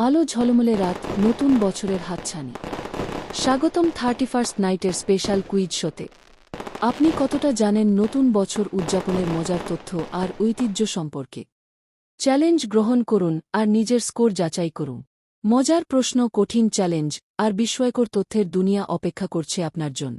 আলো ঝলমলে রাত, নতুন বছরের হাতছানি। স্বাগতম 31st নাইটের স্পেশাল কুইজ শোতে। আপনি কতটা জানেন নতুন বছর উদযাপনের মজার তথ্য আর ঐতিহ্য সম্পর্কে? চ্যালেঞ্জ গ্রহণ করুন আর নিজের স্কোর যাচাই করুন। মজার প্রশ্ন, কঠিন চ্যালেঞ্জ আর বিস্ময়কর তথ্যের দুনিয়া অপেক্ষা করছে আপনার জন্য।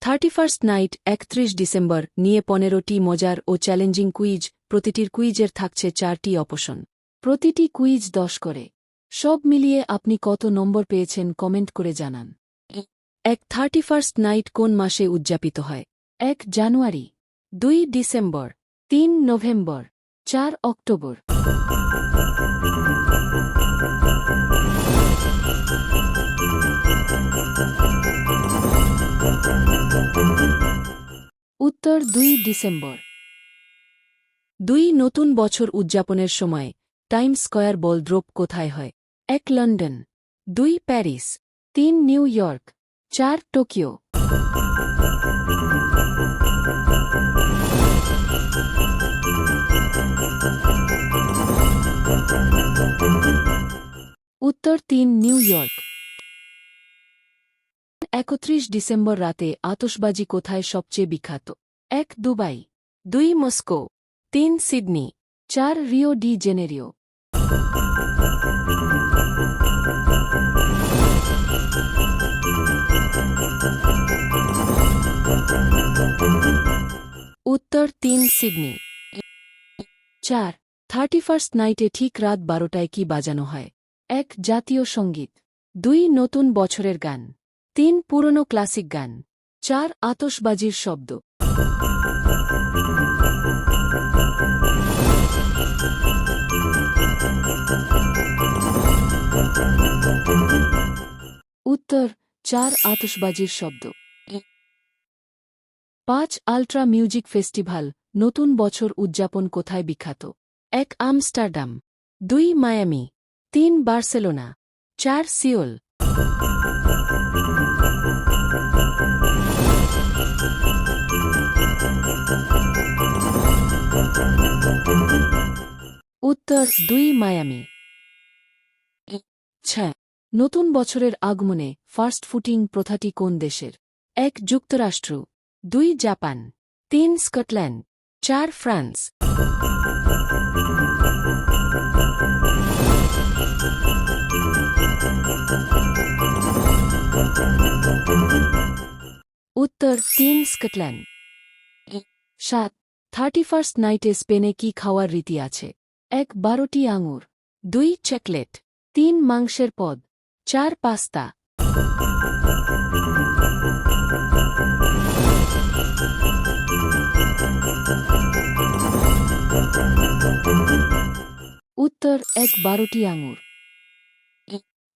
31st নাইট 31 ডিসেম্বর নিয়ে 15টি মজার ও চ্যালেঞ্জিং কুইজ। প্রতিটির কুইজের থাকছে 4টি অপশন। প্রতিটি কুইজ 10 করে। সব মিলিয়ে আপনি কত নম্বর পেয়েছেন কমেন্ট করে জানান। 31st নাইট কোন মাসে উদযাপিত হয়? 1 জানুয়ারি, 2 ডিসেম্বর, 3 নভেম্বর, 4 অক্টোবর। উত্তর 2 ডিসেম্বর। 2 নতুন বছর উদযাপনের সময় টাইমস স্কয়ার বল ড্রপ কোথায় হয়? 1 London, 2 Paris, 3 new York, 4 Tokyo. উত্তর 3 নিউ ইয়র্ক। 31 ডিসেম্বর রাতে আতশবাজি কোথায় সবচেয়ে বিখ্যাত? 1 Dubai, 2 Moscow, 3 Sydney, 4 Rio de Janeiro. উত্তর 3 সিডনি। 4 31st নাইটে ঠিক রাত 12টায় কি বাজানো হয়? 1 জাতীয় সঙ্গীত, 2 নতুন বছরের গান, 3 পুরনো ক্লাসিক গান, 4 আতশবাজির শব্দ। উত্তর 4 আতশবাজির শব্দ। 5 আল্ট্রা মিউজিক ফেস্টিভাল নতুন বছর উদযাপন কোথায় বিখ্যাত? 1 আমস্টারডাম, 2 মায়ামি, 3 বার্সেলোনা, 4 সিওল। উত্তর 2 মায়ামি। 6 নতুন বছরের আগমনে ফার্স্ট ফুটিং প্রথাটি কোন দেশের? 1 যুক্তরাষ্ট্র, 2 জাপান, 3 স্কটল্যান্ড, 4 ফ্রান্স। উত্তর 3 স্কটল্যান্ড। 7 31st নাইটে স্পেনে কি খাওয়ার রীতি আছে? 1 12টি আঙুর, 2 চকলেট, 3 মাংসের পদ, 4 পাস্তা। উত্তর 1 12টি আঙুর।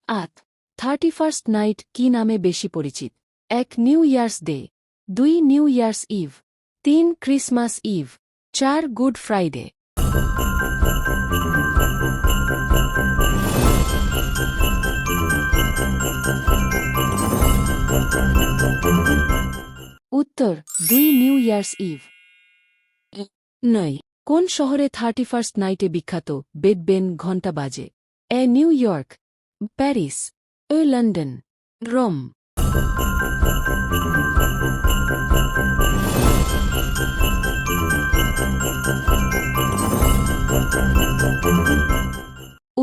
8 31st নাইট কি নামে বেশি পরিচিত? 1 New Year's Day, 2 New Year's Eve, 3 Christmas Eve, 4 Good Friday. উত্তর 2 নিউ ইয়ার্স ইভ। 9 কোন শহরে 31st নাইটে বিখ্যাত বেড বেন ঘণ্টা বাজে? এ নিউ ইয়র্ক, প্যারিস, ও লন্ডন, রোম।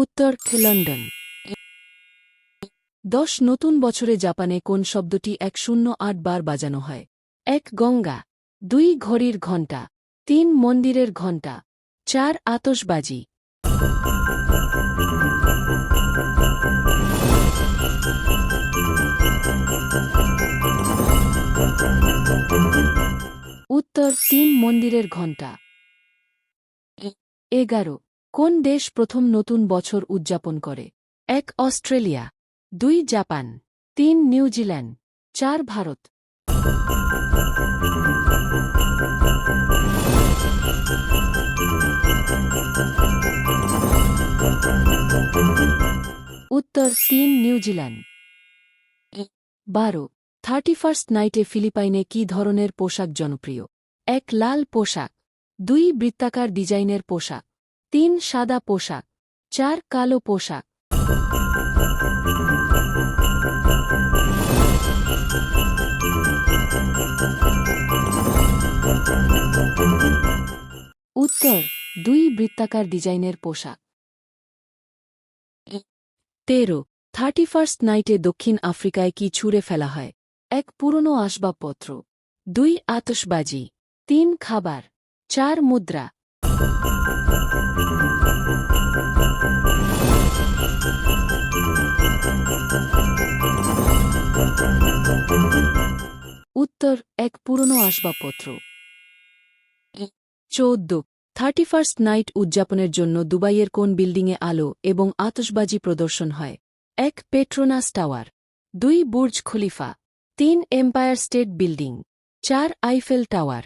উত্তর লন্ডন। 10 নতুন বছরে জাপানে কোন শব্দটি 108 বার বাজানো হয়? 1 গঙ্গা, 2 ঘড়ির ঘণ্টা, 3 মন্দিরের ঘণ্টা, 4 আতশবাজি। উত্তর 3 মন্দিরের ঘণ্টা। 11 কোন দেশ প্রথম নতুন বছর উদযাপন করে? 1 অস্ট্রেলিয়া, 2 জাপান, 3 নিউজিল্যান্ড, 4 ভারত। উত্তর 3 নিউজিল্যান্ড। 12 31st নাইটে ফিলিপাইনে কি ধরনের পোশাক জনপ্রিয়? 1 লাল পোশাক, 2 বৃত্তাকার ডিজাইনের পোশাক, 3 সাদা পোশাক, 4 কালো পোশাক। উত্তর 2 বৃত্তাকার ডিজাইনের পোশাক। 13 31st নাইটে দক্ষিণ আফ্রিকায় কি ছুঁড়ে ফেলা হয়? 1 পুরনো আসবাবপত্র, 2 আতশবাজি, 3 খাবার, 4 মুদ্রা। উত্তর 1 পুরনো আসবাবপত্র। 14 31st নাইট উদযাপনের জন্য দুবাইয়ের কোন বিল্ডিংয়ে আলো এবং আতশবাজি প্রদর্শন হয়? 1 Petronas tower, 2 Burj Khalifa, 3 empire state building, 4 Eiffel tower.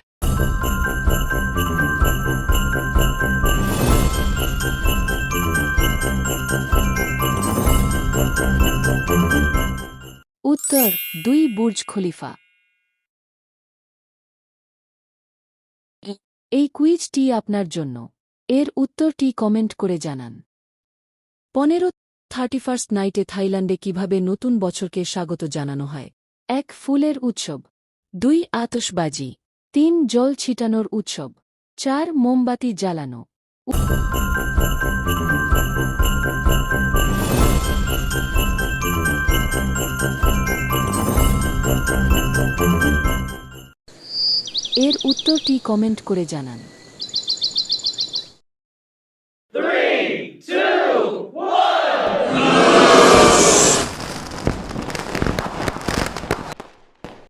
উত্তর 2 বুর্জ খলিফা। এই কুইজটি আপনার জন্য। এর উত্তরটি কমেন্ট করে জানান। 15 31st নাইটে থাইল্যান্ডে কিভাবে নতুন বছরকে স্বাগত জানানো হয়? 1 ফুলের উৎসব, 2 আতশবাজি, 3 জল ছিটানোর উৎসব, 4 মোমবাতি জ্বালানো। এর উত্তরটি কমেন্ট করে জানান।